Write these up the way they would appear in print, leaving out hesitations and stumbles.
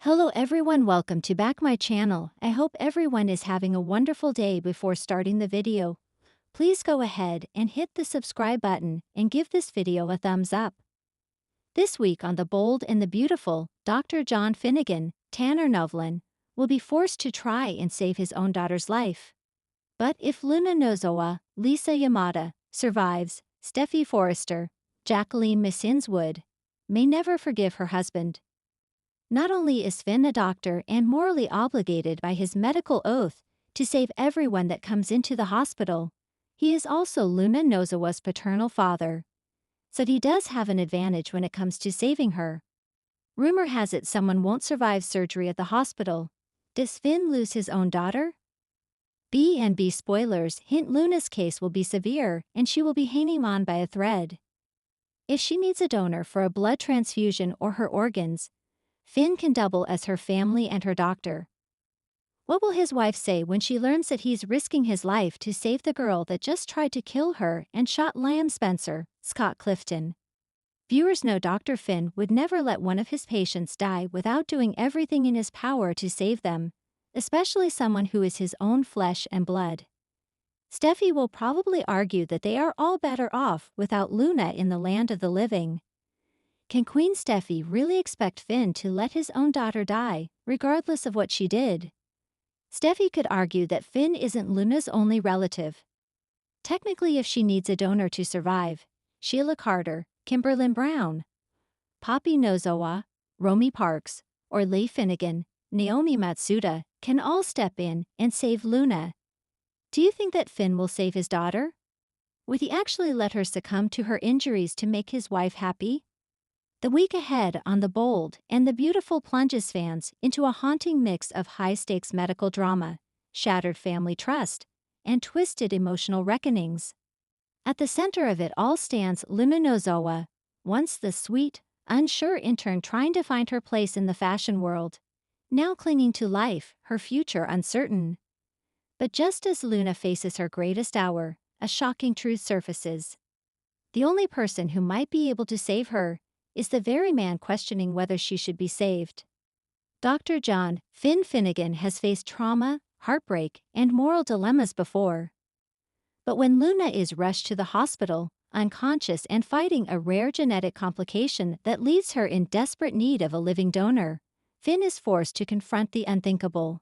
Hello everyone, welcome to back my channel. I hope everyone is having a wonderful day. Before starting the video, please go ahead and hit the subscribe button and give this video a thumbs up. This week on The Bold and the Beautiful, Dr. John Finnegan, Tanner Novlan, will be forced to try and save his own daughter's life. But if Luna Nozowa, Lisa Yamada, survives, Steffi Forrester, Jacqueline Missinswood, may never forgive her husband. Not only is Finn a doctor and morally obligated by his medical oath to save everyone that comes into the hospital, he is also Luna Nozowa's paternal father. So he does have an advantage when it comes to saving her. Rumor has it someone won't survive surgery at the hospital. Does Finn lose his own daughter? B&B spoilers hint Luna's case will be severe and she will be hanging on by a thread. If she needs a donor for a blood transfusion or her organs, Finn can double as her family and her doctor. What will his wife say when she learns that he's risking his life to save the girl that just tried to kill her and shot Liam Spencer, Scott Clifton? Viewers know Dr. Finn would never let one of his patients die without doing everything in his power to save them, especially someone who is his own flesh and blood. Steffi will probably argue that they are all better off without Luna in the land of the living. Can Queen Steffi really expect Finn to let his own daughter die, regardless of what she did? Steffi could argue that Finn isn't Luna's only relative. Technically, if she needs a donor to survive, Sheila Carter, Kimberlyn Brown, Poppy Nozowa, Romy Parks, or Leigh Finnegan, Naomi Matsuda can all step in and save Luna. Do you think that Finn will save his daughter? Would he actually let her succumb to her injuries to make his wife happy? The week ahead on The Bold and the Beautiful plunges fans into a haunting mix of high-stakes medical drama, shattered family trust, and twisted emotional reckonings. At the center of it all stands Luna Nozowa, once the sweet, unsure intern trying to find her place in the fashion world, now clinging to life, her future uncertain. But just as Luna faces her greatest hour, a shocking truth surfaces. The only person who might be able to save her is the very man questioning whether she should be saved. Dr. John Finn Finnegan has faced trauma, heartbreak, and moral dilemmas before. But when Luna is rushed to the hospital, unconscious and fighting a rare genetic complication that leaves her in desperate need of a living donor, Finn is forced to confront the unthinkable.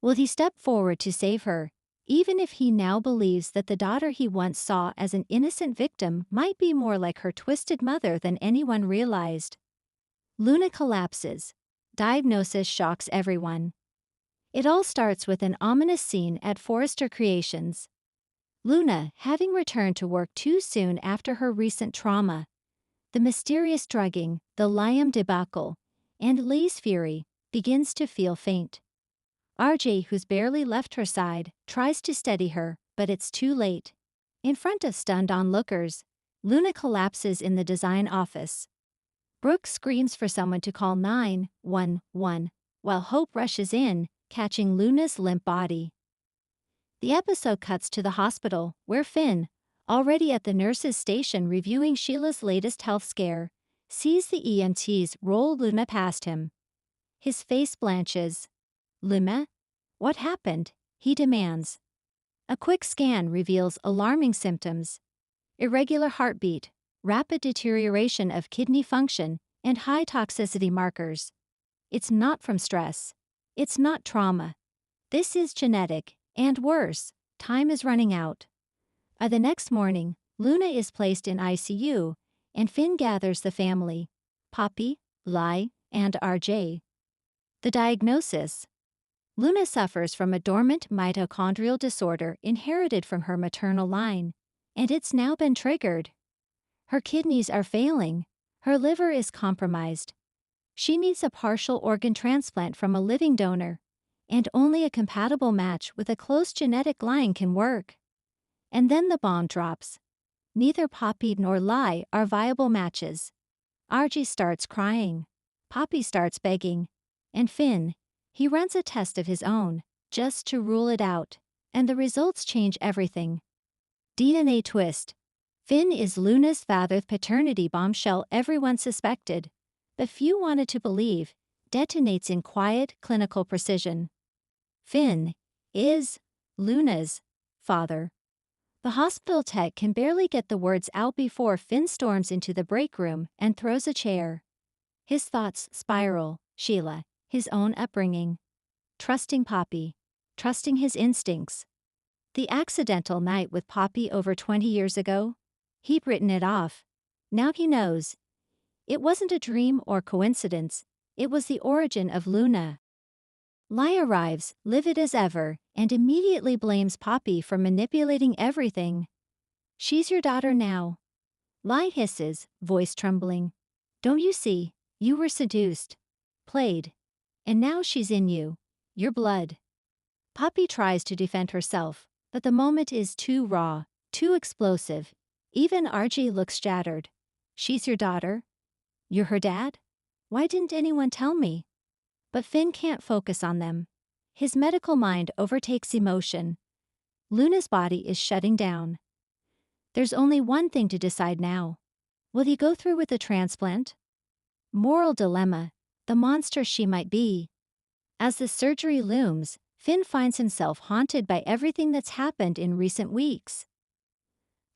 Will he step forward to save her, even if he now believes that the daughter he once saw as an innocent victim might be more like her twisted mother than anyone realized? Luna collapses. Diagnosis shocks everyone. It all starts with an ominous scene at Forrester Creations. Luna, having returned to work too soon after her recent trauma, the mysterious drugging, the Liam debacle, and Leigh's fury, begins to feel faint. RJ, who's barely left her side, tries to steady her, but it's too late. In front of stunned onlookers, Luna collapses in the design office. Brooke screams for someone to call 911, while Hope rushes in, catching Luna's limp body. The episode cuts to the hospital, where Finn, already at the nurse's station reviewing Sheila's latest health scare, sees the EMTs roll Luna past him. His face blanches. Luna? What happened? He demands. A quick scan reveals alarming symptoms: irregular heartbeat, rapid deterioration of kidney function, and high toxicity markers. It's not from stress. It's not trauma. This is genetic, and worse, time is running out. The next morning, Luna is placed in ICU, and Finn gathers the family: Poppy, Lai, and RJ. The diagnosis: Luna suffers from a dormant mitochondrial disorder inherited from her maternal line, and it's now been triggered. Her kidneys are failing. Her liver is compromised. She needs a partial organ transplant from a living donor, and only a compatible match with a close genetic line can work. And then the bomb drops. Neither Poppy nor Lai are viable matches. RJ starts crying. Poppy starts begging. And Finn, he runs a test of his own, just to rule it out, and the results change everything. DNA twist. Finn is Luna's father's paternity bombshell everyone suspected, but few wanted to believe. detonates in quiet, clinical precision. Finn is Luna's father. The hospital tech can barely get the words out before Finn storms into the break room and throws a chair. His thoughts spiral: Sheila, his own upbringing, trusting Poppy, trusting his instincts. The accidental night with Poppy over 20 years ago? He'd written it off. Now he knows. It wasn't a dream or coincidence, it was the origin of Luna. Lai arrives, livid as ever, and immediately blames Poppy for manipulating everything. "She's your daughter now." Lai hisses, voice trembling. "Don't you see? You were seduced. Played. And now she's in you. Your blood." Poppy tries to defend herself, but the moment is too raw, too explosive. Even RG looks shattered. "She's your daughter? You're her dad? Why didn't anyone tell me?" But Finn can't focus on them. His medical mind overtakes emotion. Luna's body is shutting down. There's only one thing to decide now. Will he go through with the transplant? Moral dilemma, the monster she might be. As the surgery looms, Finn finds himself haunted by everything that's happened in recent weeks.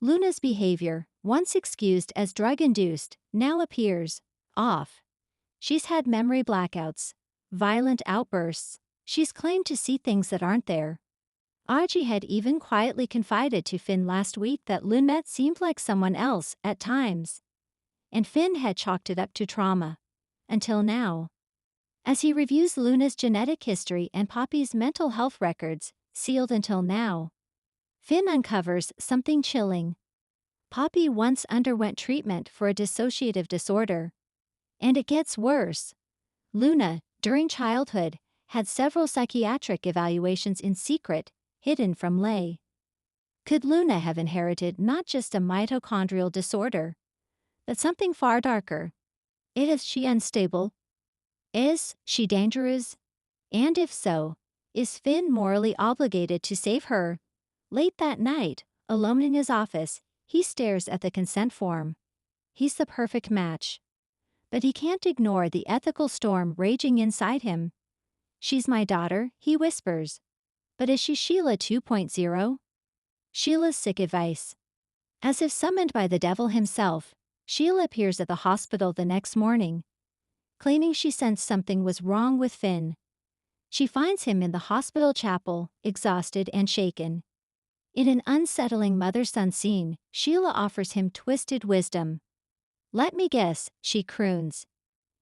Luna's behavior, once excused as drug-induced, now appears off. She's had memory blackouts, violent outbursts. She's claimed to see things that aren't there. Aji had even quietly confided to Finn last week that Lunette seemed like someone else at times. And Finn had chalked it up to trauma. Until now. As he reviews Luna's genetic history and Poppy's mental health records, sealed until now, Finn uncovers something chilling. Poppy once underwent treatment for a dissociative disorder. And it gets worse. Luna, during childhood, had several psychiatric evaluations in secret, hidden from Lei. Could Luna have inherited not just a mitochondrial disorder, but something far darker? Is she unstable? Is she dangerous? And if so, is Finn morally obligated to save her? Late that night, alone in his office, he stares at the consent form. He's the perfect match. But he can't ignore the ethical storm raging inside him. "She's my daughter," he whispers. But is she Sheila 2.0? Sheila's sick advice. As if summoned by the devil himself, Sheila appears at the hospital the next morning, claiming she sensed something was wrong with Finn. She finds him in the hospital chapel, exhausted and shaken. In an unsettling mother-son scene, Sheila offers him twisted wisdom. "Let me guess," she croons.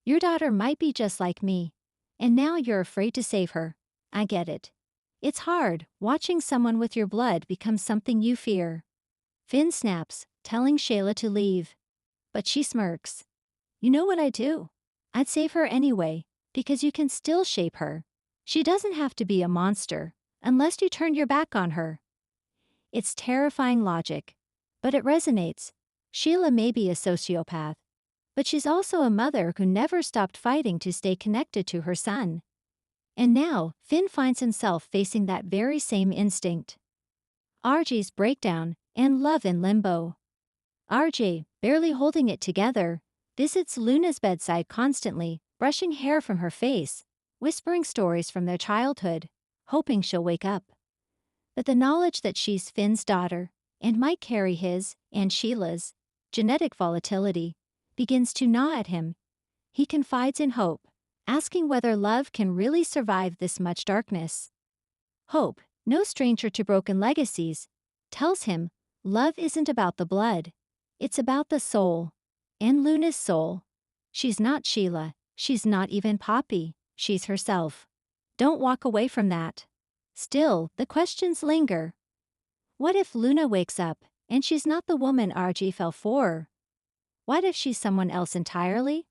"Your daughter might be just like me, and now you're afraid to save her. I get it. It's hard, watching someone with your blood become something you fear." Finn snaps, telling Sheila to leave. But she smirks. "You know what I'd do? I'd save her anyway, because you can still shape her. She doesn't have to be a monster, unless you turn your back on her." It's terrifying logic, but it resonates. Sheila may be a sociopath, but she's also a mother who never stopped fighting to stay connected to her son. And now, Finn finds himself facing that very same instinct. RJ's breakdown and love in limbo. RJ, barely holding it together, visits Luna's bedside constantly, brushing hair from her face, whispering stories from their childhood, hoping she'll wake up. But the knowledge that she's Finn's daughter, and might carry his, and Sheila's, genetic volatility, begins to gnaw at him. He confides in Hope, asking whether love can really survive this much darkness. Hope, no stranger to broken legacies, tells him love isn't about the blood, it's about the soul. And Luna's soul. She's not Sheila, she's not even Poppy, she's herself. Don't walk away from that. Still, the questions linger. What if Luna wakes up, and she's not the woman RG fell for? What if she's someone else entirely?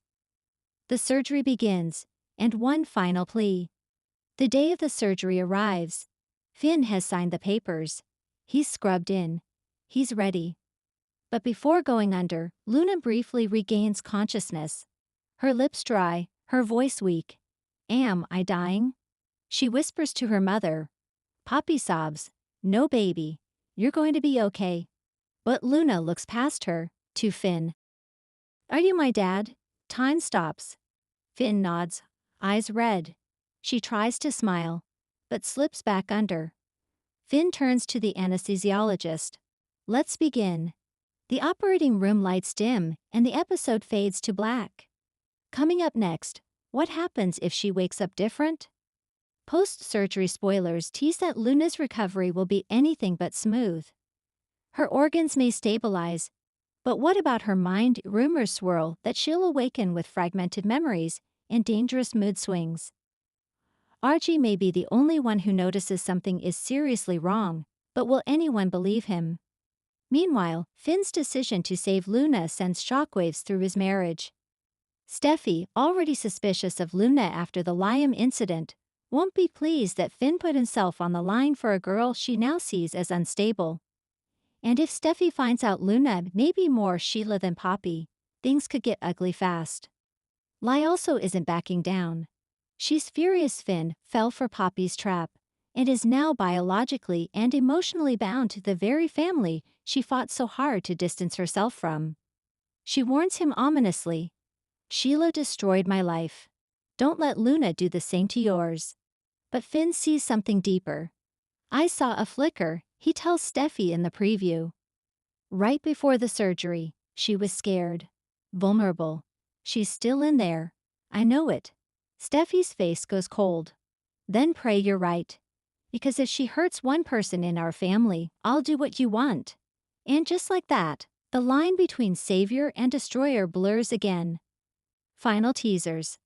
The surgery begins, and one final plea. The day of the surgery arrives. Finn has signed the papers. He's scrubbed in. He's ready. But before going under, Luna briefly regains consciousness. Her lips dry, her voice weak. "Am I dying?" She whispers to her mother. Poppy sobs. "No, baby. You're going to be okay." But Luna looks past her, to Finn. "Are you my dad?" Time stops. Finn nods. eyes red. She tries to smile, but slips back under. Finn turns to the anesthesiologist. Let's begin. The operating room lights dim, and the episode fades to black. Coming up next, what happens if she wakes up different? Post-surgery spoilers tease that Luna's recovery will be anything but smooth. Her organs may stabilize, but what about her mind? Rumors swirl that she'll awaken with fragmented memories and dangerous mood swings. Archie may be the only one who notices something is seriously wrong, but will anyone believe him? Meanwhile, Finn's decision to save Luna sends shockwaves through his marriage. Steffi, already suspicious of Luna after the Liam incident, won't be pleased that Finn put himself on the line for a girl she now sees as unstable. And if Steffi finds out Luna may be more Sheila than Poppy, things could get ugly fast. Lai also isn't backing down. She's furious Finn fell for Poppy's trap, and is now biologically and emotionally bound to the very family she fought so hard to distance herself from. She warns him ominously, "Sheila destroyed my life. Don't let Luna do the same to yours." But Finn sees something deeper. "I saw a flicker," he tells Steffi in the preview. Right before the surgery, she was scared. Vulnerable. She's still in there. I know it. Steffi's face goes cold. Then pray you're right. Because if she hurts one person in our family, I'll do what you want. And just like that, the line between savior and destroyer blurs again. Final teasers.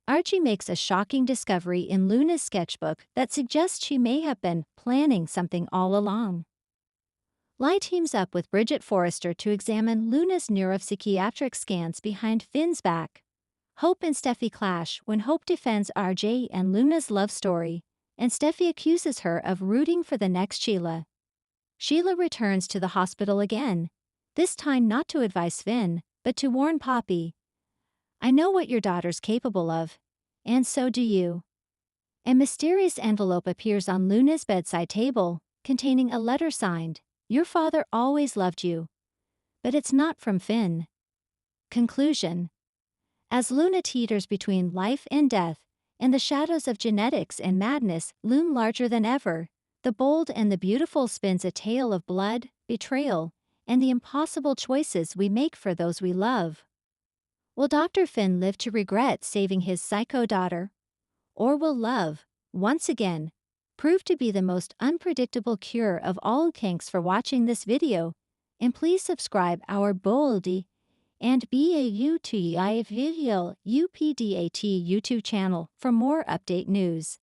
Archie makes a shocking discovery in Luna's sketchbook that suggests she may have been planning something all along. Lai teams up with Bridget Forrester to examine Luna's neuropsychiatric scans behind Finn's back. Hope and Steffi clash when Hope defends RJ and Luna's love story, and Steffi accuses her of rooting for the next Sheila. Sheila returns to the hospital again, this time not to advise Finn, but to warn Poppy. "I know what your daughter's capable of, and so do you." A mysterious envelope appears on Luna's bedside table, containing a letter signed, "Your father always loved you." But it's not from Finn. Conclusion. As Luna teeters between life and death, and the shadows of genetics and madness loom larger than ever, the bold and the beautiful spins a tale of blood, betrayal, and the impossible choices we make for those we love. Will Dr. Finn live to regret saving his psycho daughter? Or will love, once again, prove to be the most unpredictable cure of all? Thanks for watching this video, and please subscribe our Boldy and BAUTIVL UPDAT YouTube channel for more update news.